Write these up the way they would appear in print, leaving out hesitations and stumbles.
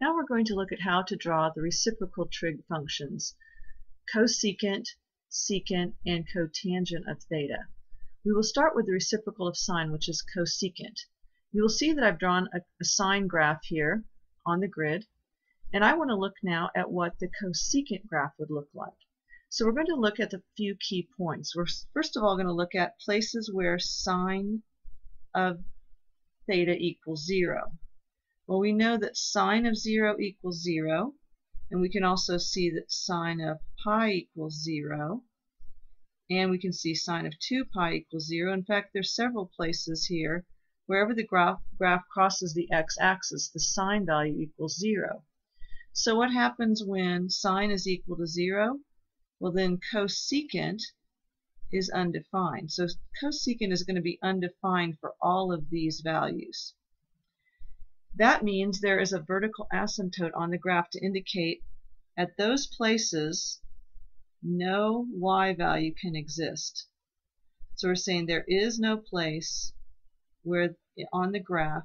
Now we're going to look at how to draw the reciprocal trig functions, cosecant, secant, and cotangent of theta. We will start with the reciprocal of sine, which is cosecant. You will see that I've drawn a sine graph here on the grid, and I want to look now at what the cosecant graph would look like. So we're going to look at a few key points. We're first of all going to look at places where sine of theta equals 0. Well, we know that sine of 0 equals 0, and we can also see that sine of pi equals 0, and we can see sine of 2 pi equals 0. In fact, there's several places here. Wherever the graph crosses the x-axis, the sine value equals 0. So what happens when sine is equal to 0? Well, then cosecant is undefined. So cosecant is going to be undefined for all of these values. That means there is a vertical asymptote on the graph to indicate at those places no y value can exist. So we're saying there is no place where on the graph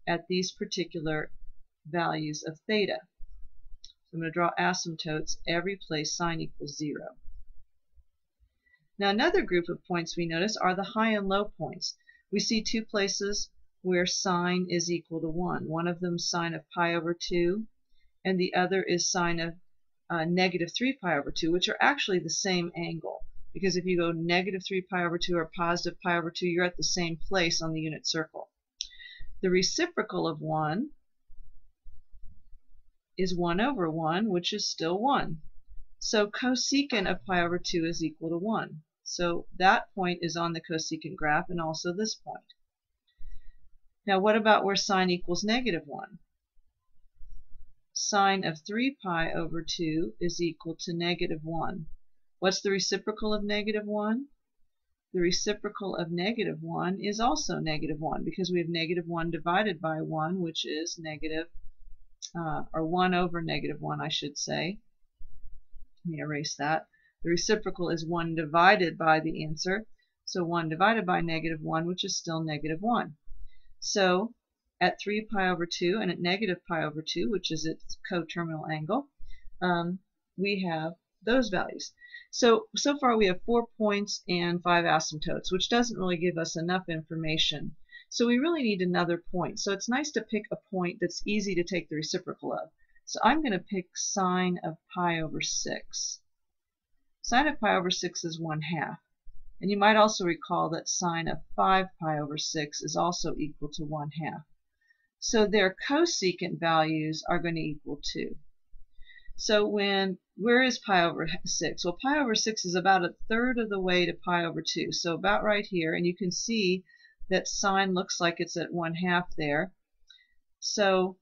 at these particular values of theta. So I'm going to draw asymptotes every place sine equals 0. Now another group of points we notice are the high and low points. We see two places where sine is equal to 1. One of them is sine of pi over 2, and the other is sine of negative 3 pi over 2, which are actually the same angle. Because if you go negative 3 pi over 2 or positive pi over 2, you're at the same place on the unit circle. The reciprocal of 1 is 1 over 1, which is still 1. So cosecant of pi over 2 is equal to 1. So that point is on the cosecant graph, and also this point. Now what about where sine equals negative 1? Sine of 3 pi over 2 is equal to negative 1. What's the reciprocal of negative 1? The reciprocal of negative 1 is also negative 1, because we have negative 1 divided by 1, which is negative, or 1 over negative 1, I should say. Let me erase that. The reciprocal is 1 divided by the answer, so 1 divided by negative 1, which is still negative 1. So at 3 pi over 2 and at negative pi over 2, which is its coterminal angle, we have those values. So far we have 4 points and 5 asymptotes, which doesn't really give us enough information. So we really need another point. So it's nice to pick a point that's easy to take the reciprocal of. So I'm going to pick sine of pi over 6. Sine of pi over 6 is 1/2. And you might also recall that sine of 5 pi over 6 is also equal to 1/2. So their cosecant values are going to equal 2. So where is pi over 6? Well, pi over 6 is about 1/3 of the way to pi over 2. So about right here, and you can see that sine looks like it's at 1/2 there. So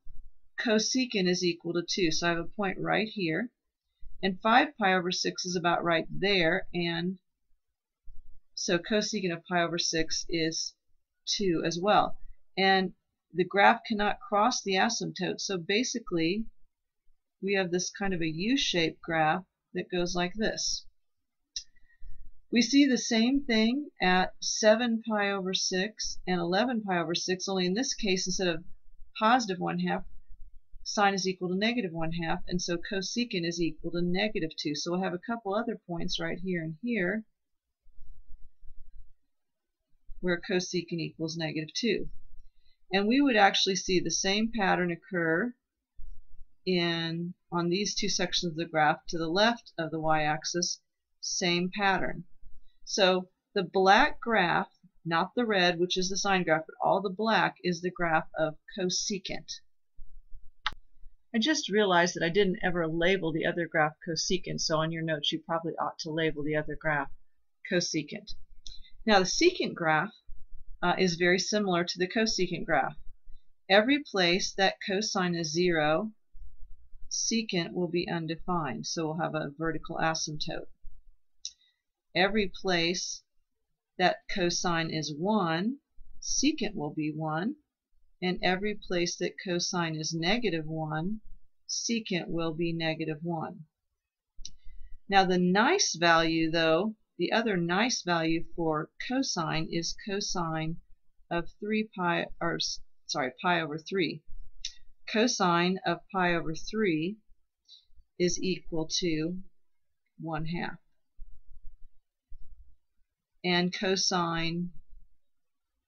cosecant is equal to 2. So I have a point right here. And 5 pi over 6 is about right there, and so cosecant of pi over 6 is 2 as well. And the graph cannot cross the asymptote, so basically we have this kind of a U-shaped graph that goes like this. We see the same thing at 7 pi over 6 and 11 pi over 6, only in this case instead of positive 1/2, sine is equal to negative 1/2, and so cosecant is equal to negative 2. So we'll have a couple other points right here and here where cosecant equals negative 2. And we would actually see the same pattern occur on these two sections of the graph to the left of the y-axis, same pattern. So the black graph, not the red, which is the sine graph, but all the black is the graph of cosecant. I just realized that I didn't ever label the other graph cosecant, so on your notes you probably ought to label the other graph cosecant. Now the secant graph is very similar to the cosecant graph. Every place that cosine is 0, secant will be undefined, so we'll have a vertical asymptote. Every place that cosine is 1, secant will be 1, and every place that cosine is negative 1, secant will be negative 1. Now the nice value, though, the other nice value for cosine is cosine of pi over 3. cosine of pi over 3 is equal to 1/2. And cosine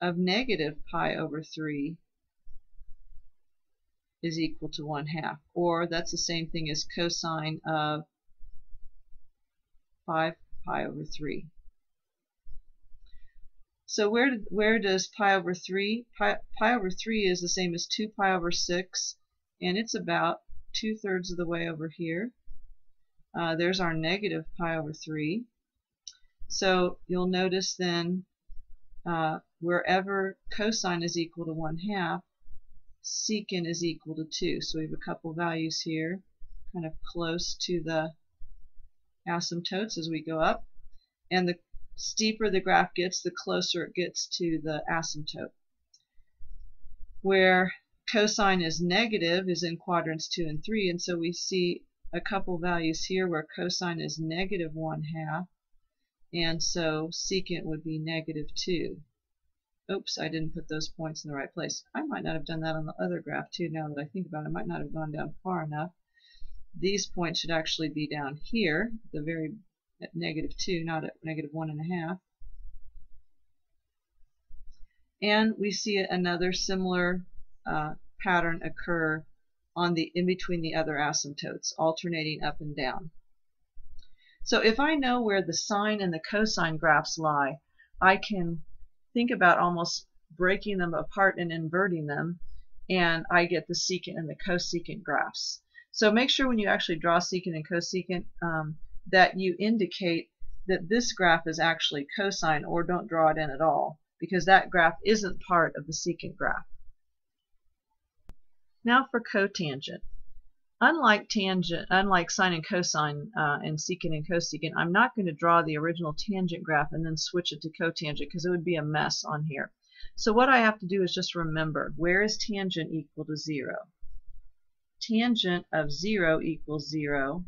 of negative pi over 3 is equal to 1/2. Or that's the same thing as cosine of 5 pi over 3. So where does pi over 3? Pi over 3 is the same as 2 pi over 6, and it's about 2/3 of the way over here. There's our negative pi over 3. So you'll notice then wherever cosine is equal to 1/2, secant is equal to 2. So we have a couple values here, kind of close to the asymptotes as we go up. And the steeper the graph gets, the closer it gets to the asymptote. Where cosine is negative is in quadrants 2 and 3, and so we see a couple values here where cosine is negative 1/2, and so secant would be negative 2. Oops, I didn't put those points in the right place. I might not have done that on the other graph too, now that I think about it. I might not have gone down far enough. These points should actually be down here, the very at negative 2, not at negative 1.5. And we see another similar pattern occur on the in between the other asymptotes, alternating up and down. So if I know where the sine and the cosine graphs lie, I can think about almost breaking them apart and inverting them, and I get the secant and the cosecant graphs. So make sure when you actually draw secant and cosecant that you indicate that this graph is actually cosine, or don't draw it in at all, because that graph isn't part of the secant graph. Now for cotangent. Unlike sine and cosine and secant and cosecant, I'm not going to draw the original tangent graph and then switch it to cotangent, because it would be a mess on here. So what I have to do is just remember, where is tangent equal to 0? Tangent of 0 equals 0,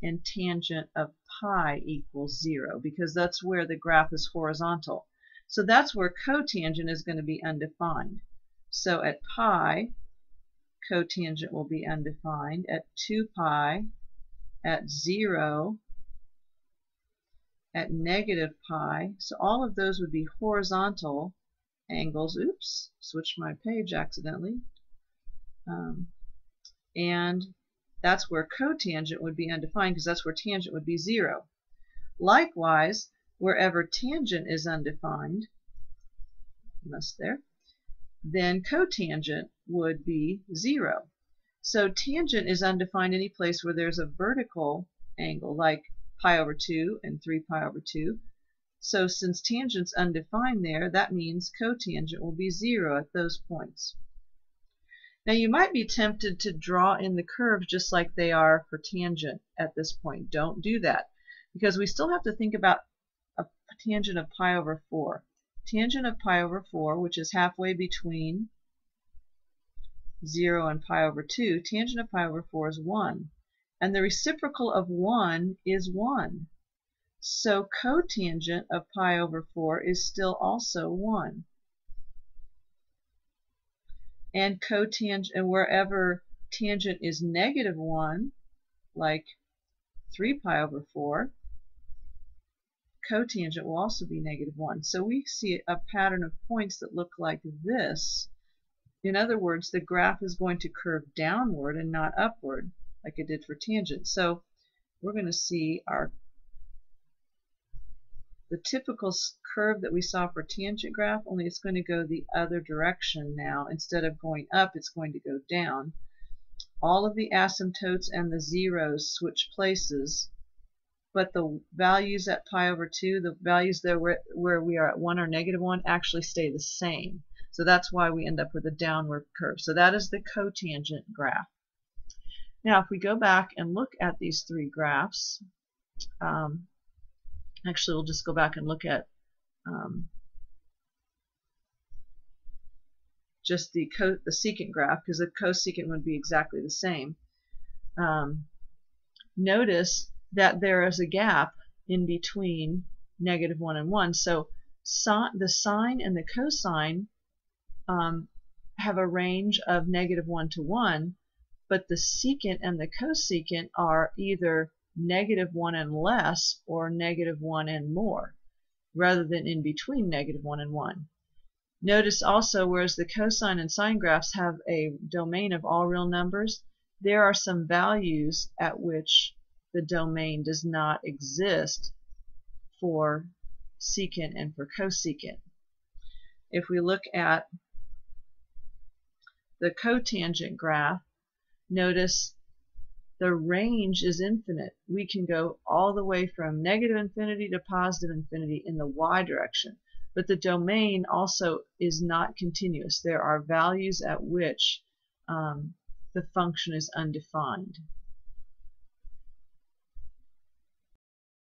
and tangent of pi equals 0, because that's where the graph is horizontal. So that's where cotangent is going to be undefined. So at pi, cotangent will be undefined. At 2 pi, at 0, at negative pi. So all of those would be horizontal angles. Oops, switched my page accidentally. And that's where cotangent would be undefined, because that's where tangent would be 0. Likewise, wherever tangent is undefined, then cotangent would be 0. So tangent is undefined any place where there's a vertical angle, like pi over 2 and 3 pi over 2. So since tangent's undefined there, that means cotangent will be 0 at those points. Now you might be tempted to draw in the curves just like they are for tangent at this point. Don't do that, because we still have to think about a tangent of pi over 4. Tangent of pi over 4, which is halfway between 0 and pi over 2, tangent of pi over 4 is 1. And the reciprocal of 1 is 1. So cotangent of pi over 4 is still also 1. And cotangent, and wherever tangent is negative 1, like 3 pi over 4, cotangent will also be negative 1. So we see a pattern of points that look like this. In other words, the graph is going to curve downward and not upward like it did for tangent. So we're going to see the typical curve that we saw for tangent graph, only it's going to go the other direction now. Instead of going up, it's going to go down. All of the asymptotes and the zeros switch places, but the values at pi over 2, the values there where we are at 1 or negative 1, actually stay the same. So that's why we end up with a downward curve. So that is the cotangent graph. Now if we go back and look at these three graphs, actually we'll just go back and look at just the secant graph, because the cosecant would be exactly the same. Notice that there is a gap in between -1 and 1. So the sine and the cosine have a range of -1 to 1, but the secant and the cosecant are either -1 and less or -1 and more, rather than in between -1 and 1. Notice also, whereas the cosine and sine graphs have a domain of all real numbers, there are some values at which the domain does not exist for secant and for cosecant. If we look at the cotangent graph, notice the range is infinite. We can go all the way from -infinity to +infinity in the y direction, but the domain also is not continuous. There are values at which the function is undefined.